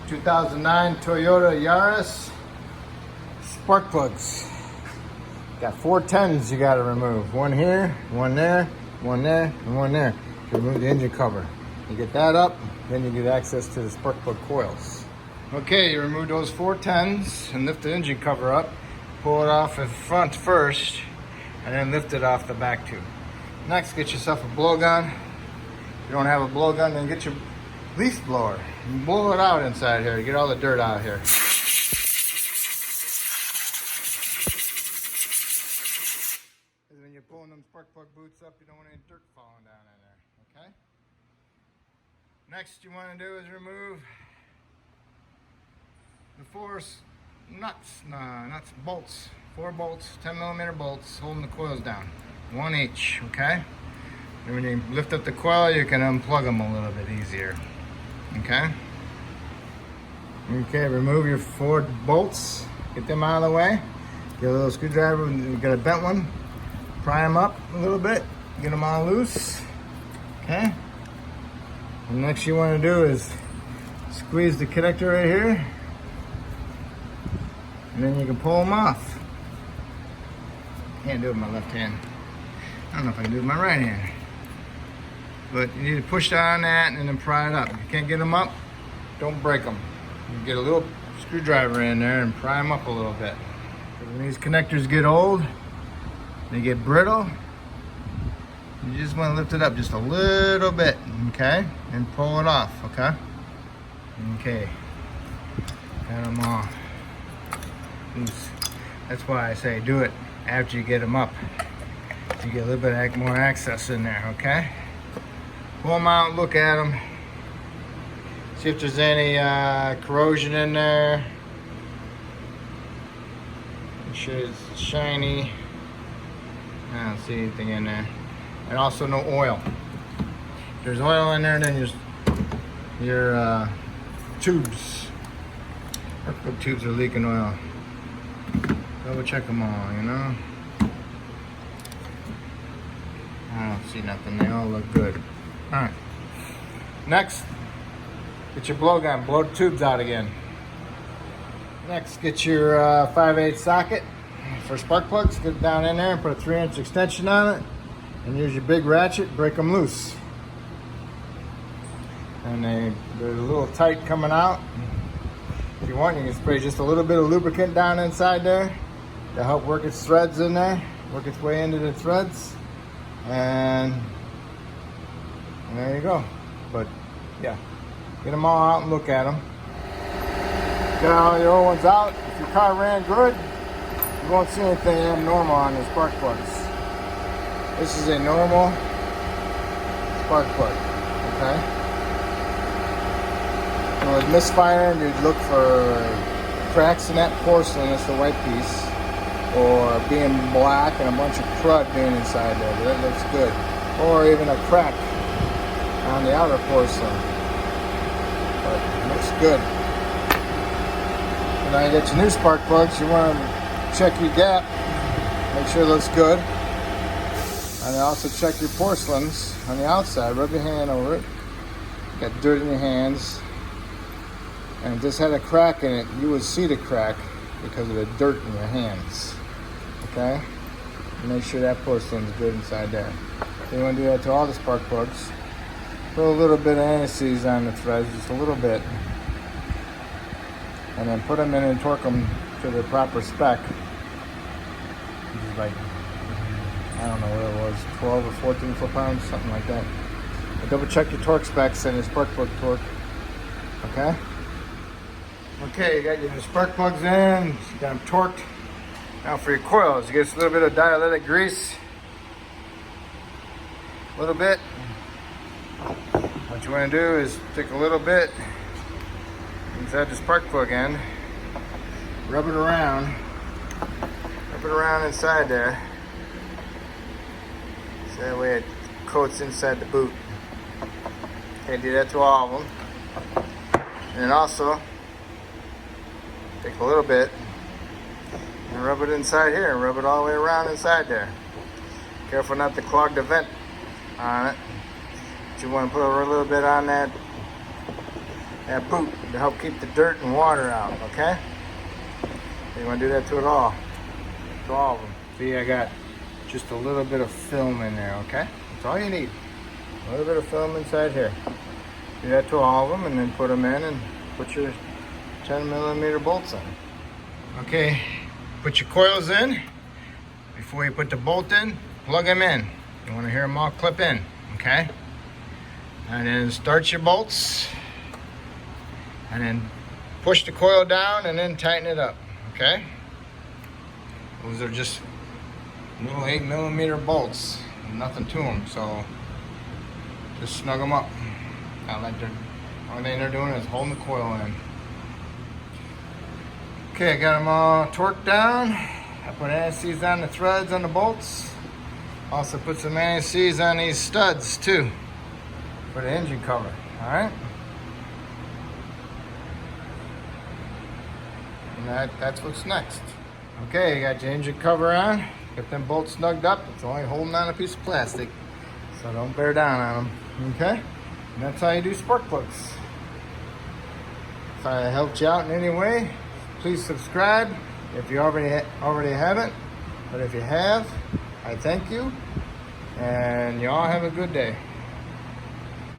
2009 Toyota Yaris spark plugs. Got 4 10s you got to remove. One here, one there, one there, and one there to remove the engine cover. You get that up, then you get access to the spark plug coils. Okay, you remove those 4 10s and lift the engine cover up. Pull it off the front first, and then lift it off the back too. Next, get yourself a blowgun. If you don't have a blowgun, then get your leaf blower and blow it out inside here. Get all the dirt out of here. Because when you're pulling them spark plug boots up, you don't want any dirt falling down in there, okay? Next you want to do is remove the 4 bolts. 4 bolts, 10mm bolts holding the coils down. 1 each, okay? And when you lift up the coil, you can unplug them a little bit easier. Okay? Okay, remove your 4 bolts. Get them out of the way. Get a little screwdriver, you got a bent one. Pry them up a little bit. Get them all loose. Okay? And next you want to do is squeeze the connector right here. And then you can pull them off. Can't do it with my left hand. I don't know if I can do it with my right hand. But you need to push down on that and then pry it up. If you can't get them up, don't break them. You get a little screwdriver in there and pry them up a little bit. When these connectors get old, they get brittle, you just want to lift it up just a little bit, okay? And pull it off, okay? Okay. Got them off. That's why I say do it after you get them up. You get a little bit more access in there, okay? Pull them out, look at them. See if there's any corrosion in there. Make sure it's shiny. I don't see anything in there. And also no oil. If there's oil in there, then your tubes. The tubes are leaking oil. Double check them all, you know? I don't see nothing. They all look good. Alright. Next, get your blowgun. Blow the tubes out again. Next, get your 5/8 socket for spark plugs. Get it down in there and put a 3-inch extension on it. And use your big ratchet. Break them loose. And they're a little tight coming out. If you want, you can spray just a little bit of lubricant down inside there to help work its threads in there. Work its way into the threads. And there you go. But yeah, get them all out and look at them. Get all your old ones out. If your car ran good, you won't see anything abnormal on the spark plugs. This is a normal spark plug, okay? So with misfiring, you'd look for cracks in that porcelain, that's the white piece, or being black and a bunch of crud being inside there. That looks good. Or even a crack on the outer porcelain. But it looks good. So now you get your new spark plugs, you want to check your gap, make sure it looks good. And then also check your porcelains on the outside. Rub your hand over it. Got dirt in your hands. And if this had a crack in it, you would see the crack because of the dirt in your hands. Okay? Make sure that porcelain's good inside there. So you want to do that to all the spark plugs. Put a little bit of anti-seize on the threads, just a little bit. And then put them in and torque them to the proper spec. Which is like, I don't know what it was, 12 or 14 foot-pounds, something like that. But double check your torque specs and your spark plug torque. Okay? Okay, you got your spark plugs in, you got them torqued. Now for your coils, you get a little bit of dialytic grease. A little bit. What you want to do is take a little bit inside the spark plug end, rub it around inside there. So that way it coats inside the boot. Okay, do that to all of them. And then also, take a little bit and rub it inside here and rub it all the way around inside there. Careful not to clog the vent on it. But you want to put a little bit on that that boot to help keep the dirt and water out, okay? You want to do that to it all. To all of them. See, I got just a little bit of film in there, okay? That's all you need. A little bit of film inside here. Do that to all of them and then put them in and put your 10mm bolts in. Okay, put your coils in. Before you put the bolt in, plug them in. You want to hear them all clip in, okay? And then start your bolts. And then push the coil down and then tighten it up, okay? Those are just little 8mm bolts, nothing to them, so just snug them up. Not like they're, only thing they're doing is holding the coil in. Okay, I got them all torqued down. I put anti-seize on the threads on the bolts. Also put some anti-seize on these studs too for the engine cover, all right? And that's what's next. Okay, you got your engine cover on. Get them bolts snugged up. It's only holding on a piece of plastic, so don't bear down on them, okay? And that's how you do spark plugs. If I helped you out in any way, please subscribe if you already haven't. But if you have, I thank you. And y'all have a good day.